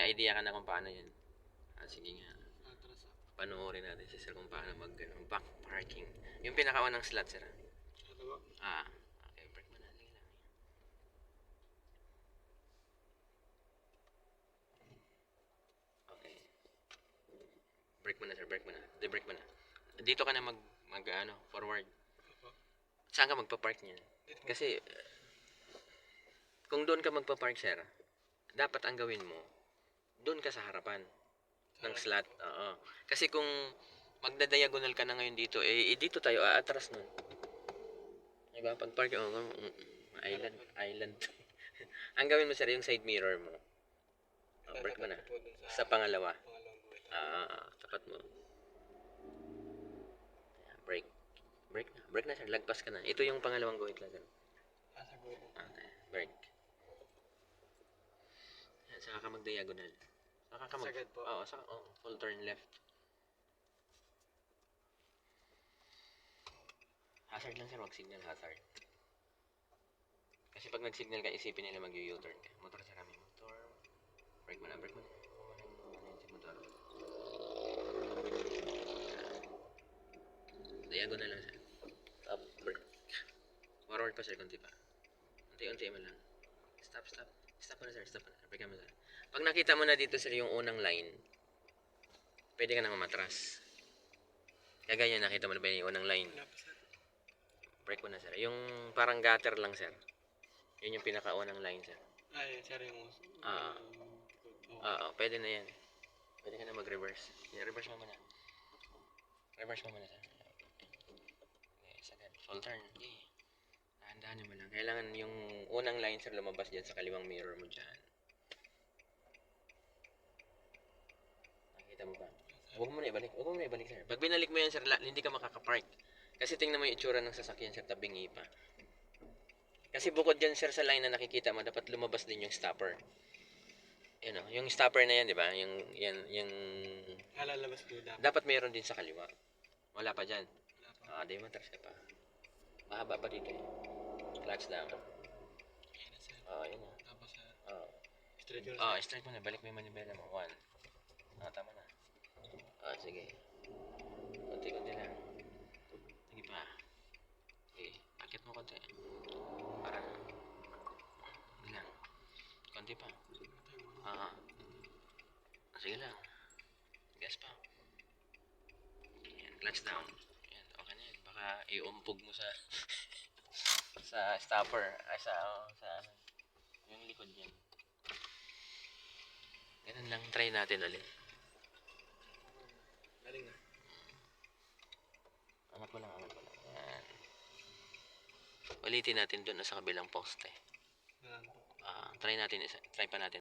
idea ka na kung paano yun. Sige nga. Panoorin natin si sir kung paano back parking. Yung pinakaunang slot, sir. Okay, break mo na. Lang. Okay. Break mo na, sir. Break mo na. Break mo na. Dito ka na forward. Saan ka magpa-park niyan? Kasi, kung doon ka magpa-park, sir, dapat ang gawin mo, doon ka sa harapan ng slot. Oo. Kasi kung magda-diagonal ka na ngayon dito, dito tayo aatras nun. Diba? Pag-park, island. Ang gawin mo, sir, yung side mirror mo. Break mo na. Sa pangalawa. Tapat mo. Break. Break na, sir. Lagpas ka na. Ito yung pangalawang guhit lang, sir. Okay. Break. Yan, saka ka mag-diagonal. Sagad po. Full turn left. Hazard lang, sir. Wag signal hazard. Kasi pag nag-signal ka, isipin nila mag-u-turn ka. Motor, sir. May motor. Break mo na. Si motor. Diagonal lang, sir. Stop. Break. Forward pa, sir. Kunti pa. Unti-unti mo lang. Stop. Stop mo na, sir. Break mo, sir. Pag nakita mo na dito, sir, yung unang line, pwede ka na mamatras. Kagaya, nakita mo na ba yung unang line? Break mo na, sir. Yung parang gutter lang, sir. Yun yung pinakaunang line, sir. Yun, sir, yung... Pwede na yan. Pwede ka na mag-reverse. Reverse mo muna. Sir. Okay, sagad. Full turn. Okay. Dahan-dahan mo lang. Kailangan yung unang line, sir, lumabas dyan sa kaliwang mirror mo dyan. Nakita mo ba? Huwag mo na ibalik, sir. Pag binalik mo yan, sir, hindi ka makakapark. Kasi tingnan mo yung itsura ng sasakyan, sir, tabingi pa. Kasi bukod dyan, sir, sa line na nakikita mo, dapat lumabas din yung stopper. Yung stopper na yan, di ba? Yung... Lalabas po dapat mayroon din sa kaliwa. Wala pa dyan. Di matras ka pa. Mahaba pa dito eh. Clutch down. Ayan na, sir. Yun na. Tapos, sir. Straight mo na. Straight mo na. Balik mo yung manibela mo. 1. Tama na. Sige. Konti-konti lang. Sige pa. Okay. Akit mo konti. Para. Hindi lang. Konti pa. Sige lang. Gas pa. Ayan. Clutch down. Ayan. Okay na yun. Baka iumpog mo sa sa stopper. Sa yung likod yan. Ganun lang. Try natin ulit. Galing na. Angat mo lang. Ayan. Ulitin natin doon sa kabilang poste. Try pa natin